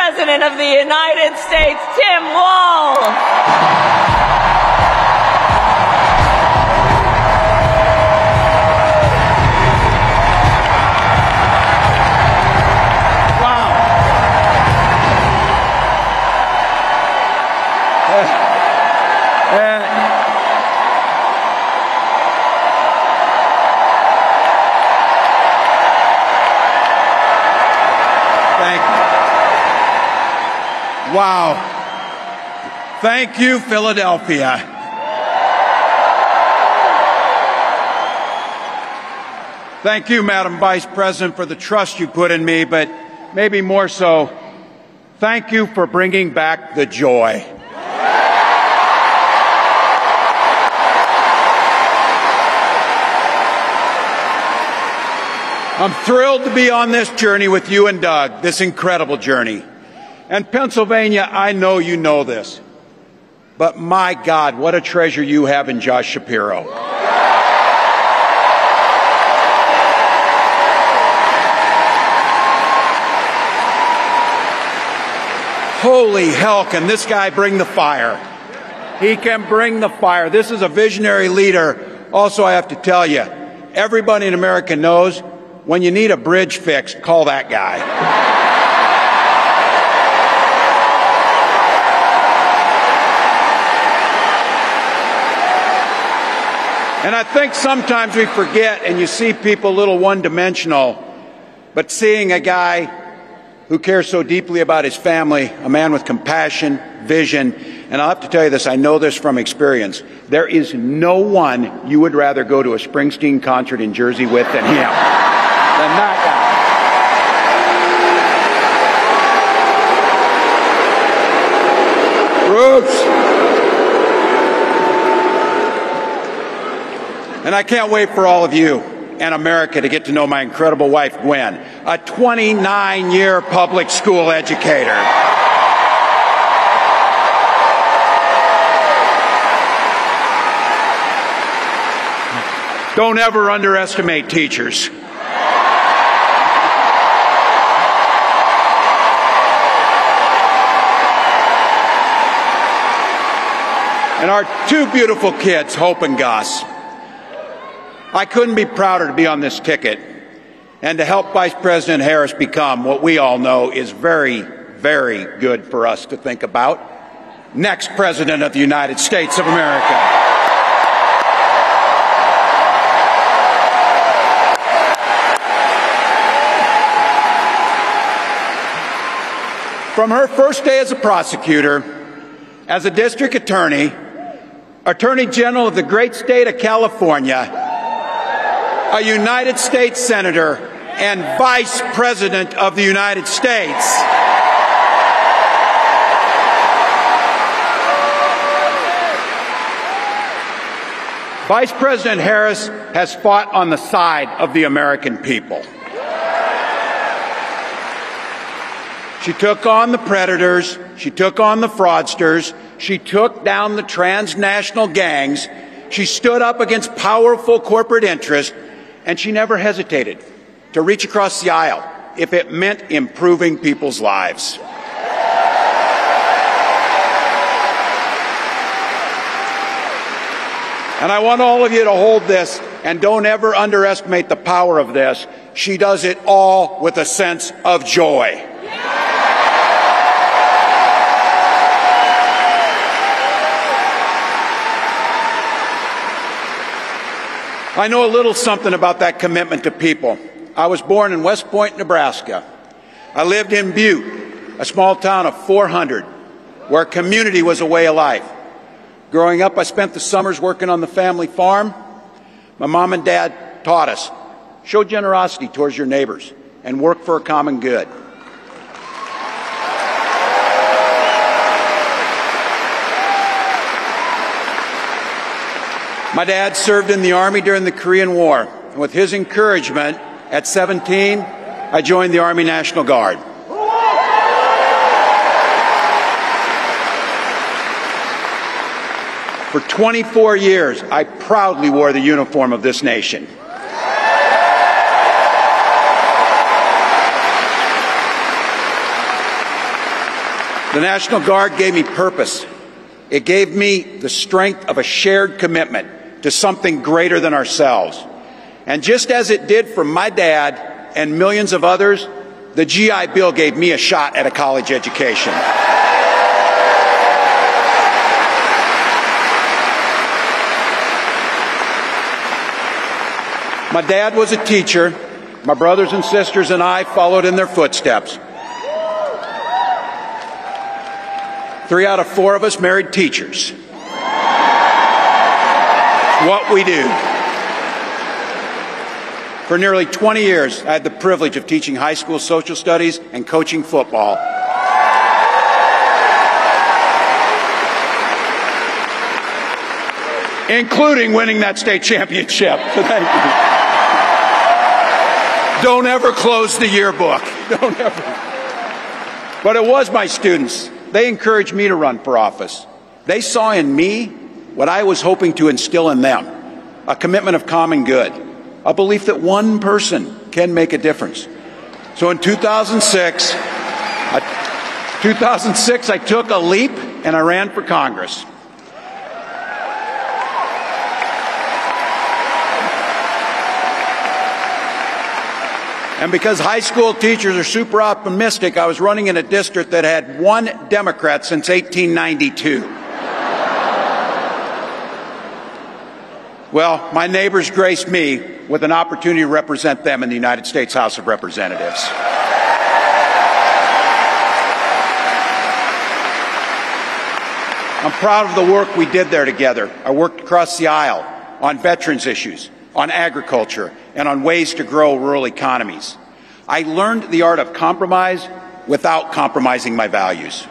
President of the United States, Tim Walz. Wow. Thank you, Philadelphia. Thank you, Madam Vice President, for the trust you put in me, but maybe more so, thank you for bringing back the joy. I'm thrilled to be on this journey with you and Doug, this incredible journey. And Pennsylvania, I know you know this, but my God, what a treasure you have in Josh Shapiro. Holy hell, can this guy bring the fire? He can bring the fire. This is a visionary leader. Also, I have to tell you, everybody in America knows when you need a bridge fixed, call that guy. And I think sometimes we forget, and you see people a little one-dimensional, but seeing a guy who cares so deeply about his family, a man with compassion, vision, and I'll have to tell you this, I know this from experience, there is no one you would rather go to a Springsteen concert in Jersey with than him, than that guy. Roots. And I can't wait for all of you and America to get to know my incredible wife, Gwen, a 29-year public school educator. Don't ever underestimate teachers. And our two beautiful kids, Hope and Gus. I couldn't be prouder to be on this ticket and to help Vice President Harris become what we all know is very, very good for us to think about. Next President of the United States of America. From her first day as a prosecutor, as a district attorney, Attorney General of the great state of California, a United States Senator, and Vice President of the United States. Vice President Harris has fought on the side of the American people. She took on the predators, she took on the fraudsters, she took down the transnational gangs, she stood up against powerful corporate interests, and she never hesitated to reach across the aisle if it meant improving people's lives. And I want all of you to hold this, and don't ever underestimate the power of this. She does it all with a sense of joy. I know a little something about that commitment to people. I was born in West Point, Nebraska. I lived in Butte, a small town of 400, where community was a way of life. Growing up, I spent the summers working on the family farm. My mom and dad taught us, show generosity towards your neighbors and work for a common good. My dad served in the Army during the Korean War, and with his encouragement, at 17, I joined the Army National Guard. For 24 years, I proudly wore the uniform of this nation. The National Guard gave me purpose. It gave me the strength of a shared commitment to something greater than ourselves. And just as it did for my dad and millions of others, the GI Bill gave me a shot at a college education. My dad was a teacher. My brothers and sisters and I followed in their footsteps. 3 out of 4 of us married teachers. It's what we do. For nearly 20 years, I had the privilege of teaching high school social studies and coaching football. Including winning that state championship. So thank you. Don't ever close the yearbook. Don't ever. But it was my students. They encouraged me to run for office. They saw in me what I was hoping to instill in them, a commitment of common good, a belief that one person can make a difference. So in 2006, I took a leap and I ran for Congress. And because high school teachers are super optimistic, I was running in a district that had 1 Democrat since 1892. Well, my neighbors graced me with an opportunity to represent them in the United States House of Representatives. I'm proud of the work we did there together. I worked across the aisle on veterans issues, on agriculture, and on ways to grow rural economies. I learned the art of compromise without compromising my values.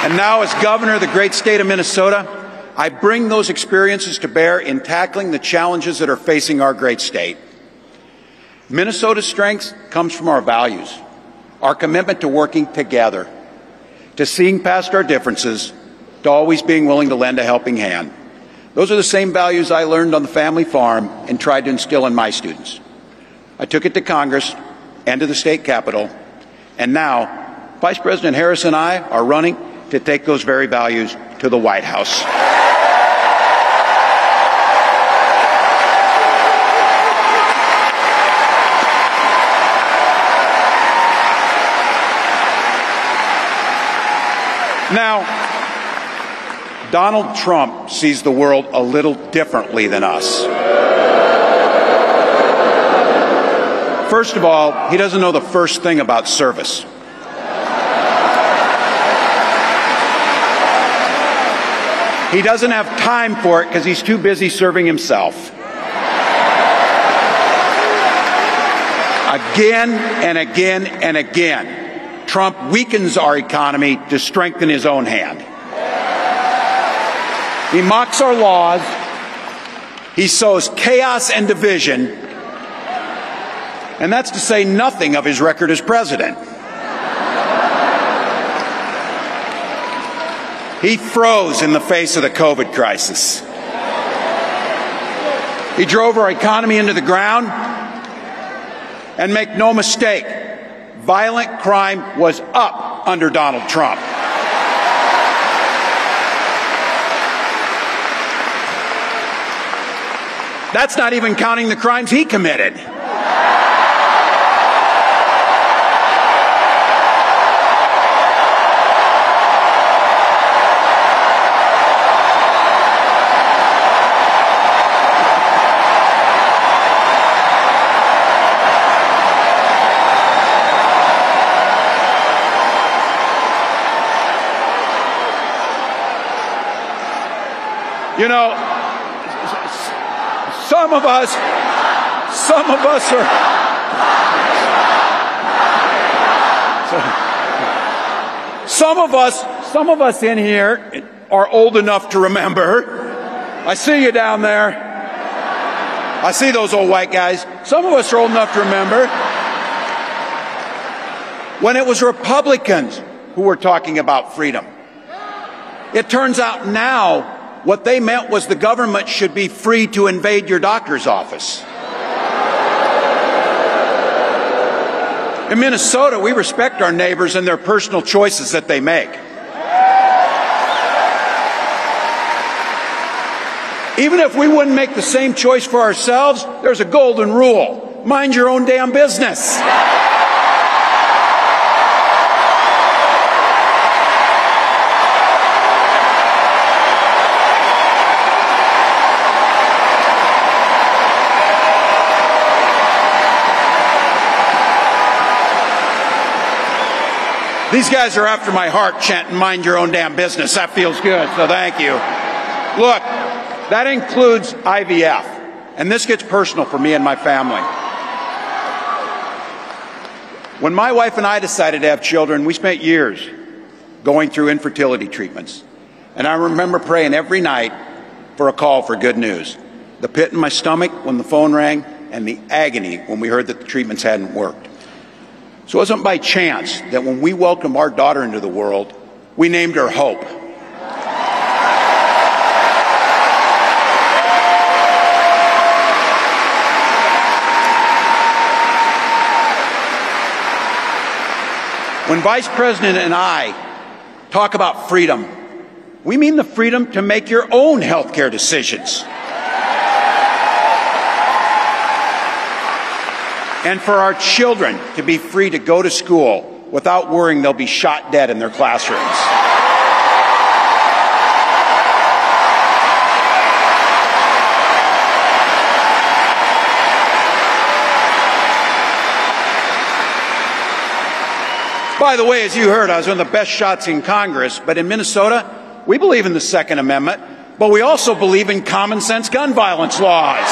And now, as governor of the great state of Minnesota, I bring those experiences to bear in tackling the challenges that are facing our great state. Minnesota's strength comes from our values, our commitment to working together, to seeing past our differences, to always being willing to lend a helping hand. Those are the same values I learned on the family farm and tried to instill in my students. I took it to Congress and to the state capitol, and now Vice President Harris and I are running to take those very values to the White House. Now, Donald Trump sees the world a little differently than us. First of all, he doesn't know the first thing about service. He doesn't have time for it because he's too busy serving himself. Again and again and again, Trump weakens our economy to strengthen his own hand. He mocks our laws. He sows chaos and division. And that's to say nothing of his record as president. He froze in the face of the COVID crisis. He drove our economy into the ground. And make no mistake, violent crime was up under Donald Trump. That's not even counting the crimes he committed. You know, some of us are, some of us in here are old enough to remember. I see you down there. I see those old white guys. Some of us are old enough to remember when it was Republicans who were talking about freedom. It turns out now what they meant was the government should be free to invade your doctor's office. In Minnesota, we respect our neighbors and their personal choices that they make. Even if we wouldn't make the same choice for ourselves, there's a golden rule. Mind your own damn business. These guys are after my heart chanting, mind your own damn business. That feels good, so thank you. Look, that includes IVF, and this gets personal for me and my family. When my wife and I decided to have children, we spent years going through infertility treatments. And I remember praying every night for a call for good news. The pit in my stomach when the phone rang, and the agony when we heard that the treatments hadn't worked. So it wasn't by chance that when we welcomed our daughter into the world, we named her Hope. When Vice President and I talk about freedom, we mean the freedom to make your own health care decisions. And for our children to be free to go to school without worrying they'll be shot dead in their classrooms. By the way, as you heard, I was one of the best shots in Congress, but in Minnesota, we believe in the Second Amendment, but we also believe in common sense gun violence laws.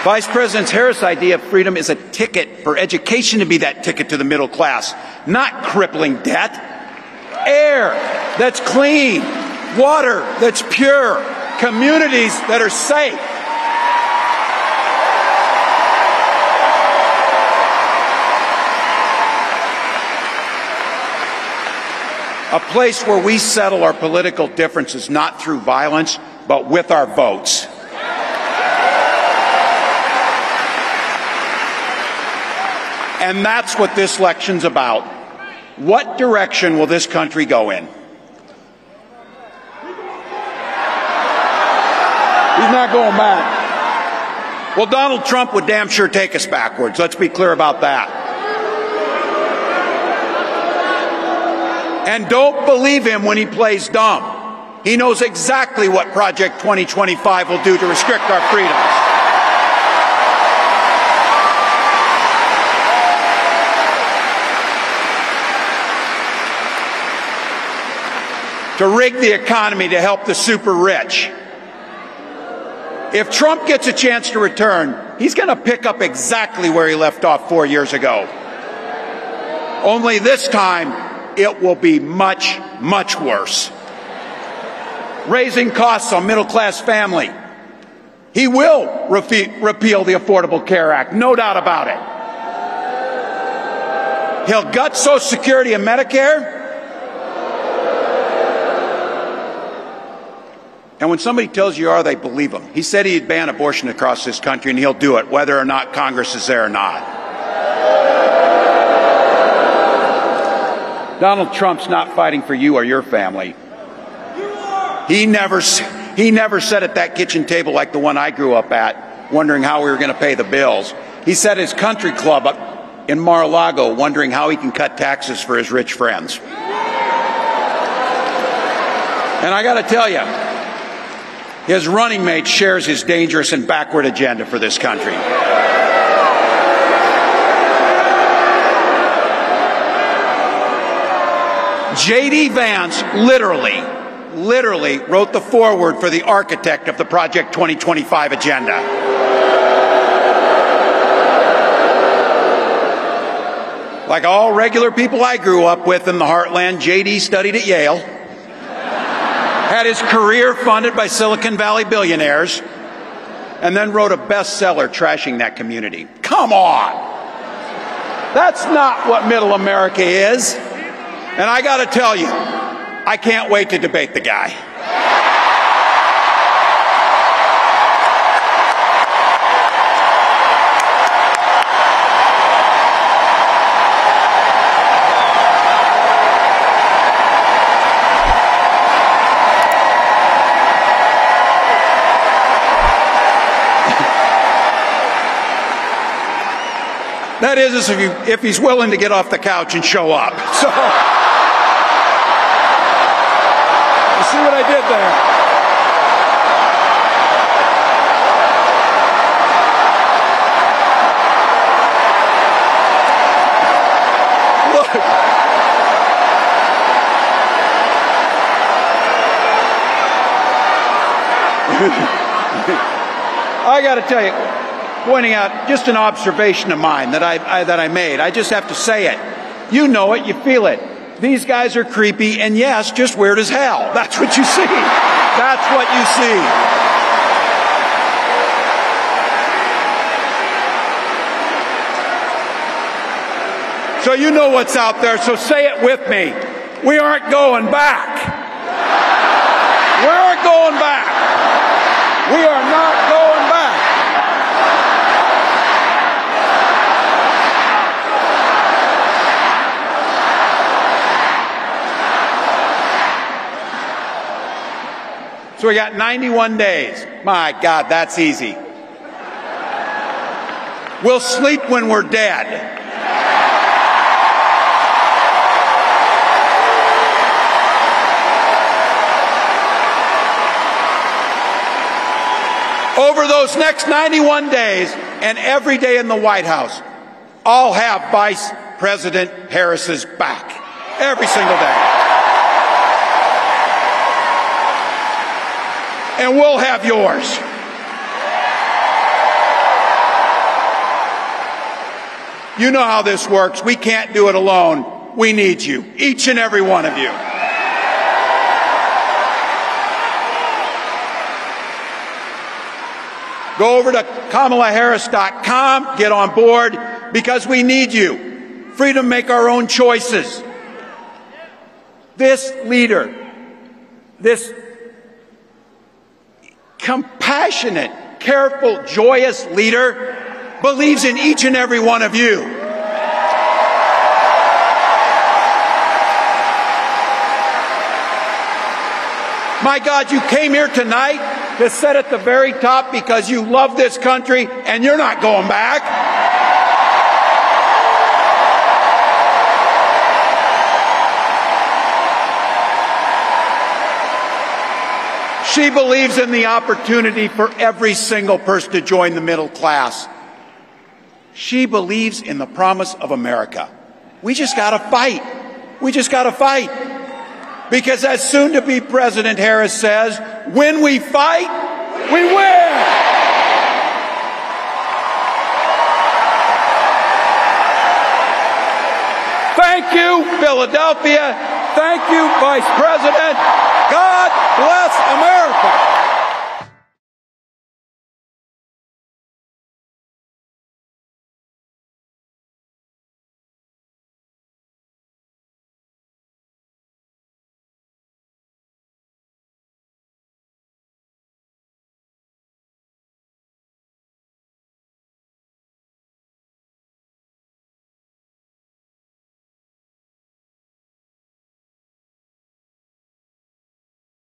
Vice President Harris' idea of freedom is a ticket for education to be that ticket to the middle class, not crippling debt. Air that's clean, water that's pure, communities that are safe. A place where we settle our political differences not through violence, but with our votes. And that's what this election's about. What direction will this country go in? He's not going back. Well, Donald Trump would damn sure take us backwards. Let's be clear about that. And don't believe him when he plays dumb. He knows exactly what Project 2025 will do to restrict our freedoms. To rig the economy to help the super rich. If Trump gets a chance to return, he's going to pick up exactly where he left off 4 years ago. Only this time, it will be much, much worse. Raising costs on middle-class family. He will repeal the Affordable Care Act, no doubt about it. He'll gut Social Security and Medicare. And when somebody tells you are, they believe him. He said he'd ban abortion across this country, and he'll do it, whether or not Congress is there or not. Donald Trump's not fighting for you or your family. He never sat at that kitchen table like the one I grew up at, wondering how we were going to pay the bills. He sat at his country club up in Mar-a-Lago, wondering how he can cut taxes for his rich friends. And I got to tell you, his running mate shares his dangerous and backward agenda for this country. J.D. Vance literally wrote the foreword for the architect of the Project 2025 agenda. Like all regular people I grew up with in the heartland, J.D. studied at Yale. Had his career funded by Silicon Valley billionaires, and then wrote a bestseller trashing that community. Come on! That's not what middle America is. And I got to tell you, I can't wait to debate the guy. That is if he's willing to get off the couch and show up. So, you see what I did there? I got to tell you, pointing out just an observation of mine that I made. I just have to say it. You know it, you feel it. These guys are creepy and yes, just weird as hell. That's what you see. That's what you see. So you know what's out there, so say it with me. We aren't going back. We aren't going back. We are not going back. So we got 91 days. My God, that's easy. We'll sleep when we're dead. Over those next 91 days and every day in the White House, I'll have Vice President Harris's back. Every single day. And we'll have yours. You know how this works. We can't do it alone. We need you, each and every one of you. Go over to KamalaHarris.com, get on board, because we need you. Freedom to make our own choices. This leader, this compassionate, careful, joyous leader believes in each and every one of you. My God, you came here tonight to sit at the very top because you love this country and you're not going back. She believes in the opportunity for every single person to join the middle class. She believes in the promise of America. We just got to fight. We just got to fight. Because as soon-to-be President Harris says, when we fight, we win! Thank you, Philadelphia. Thank you, Vice President. God bless America.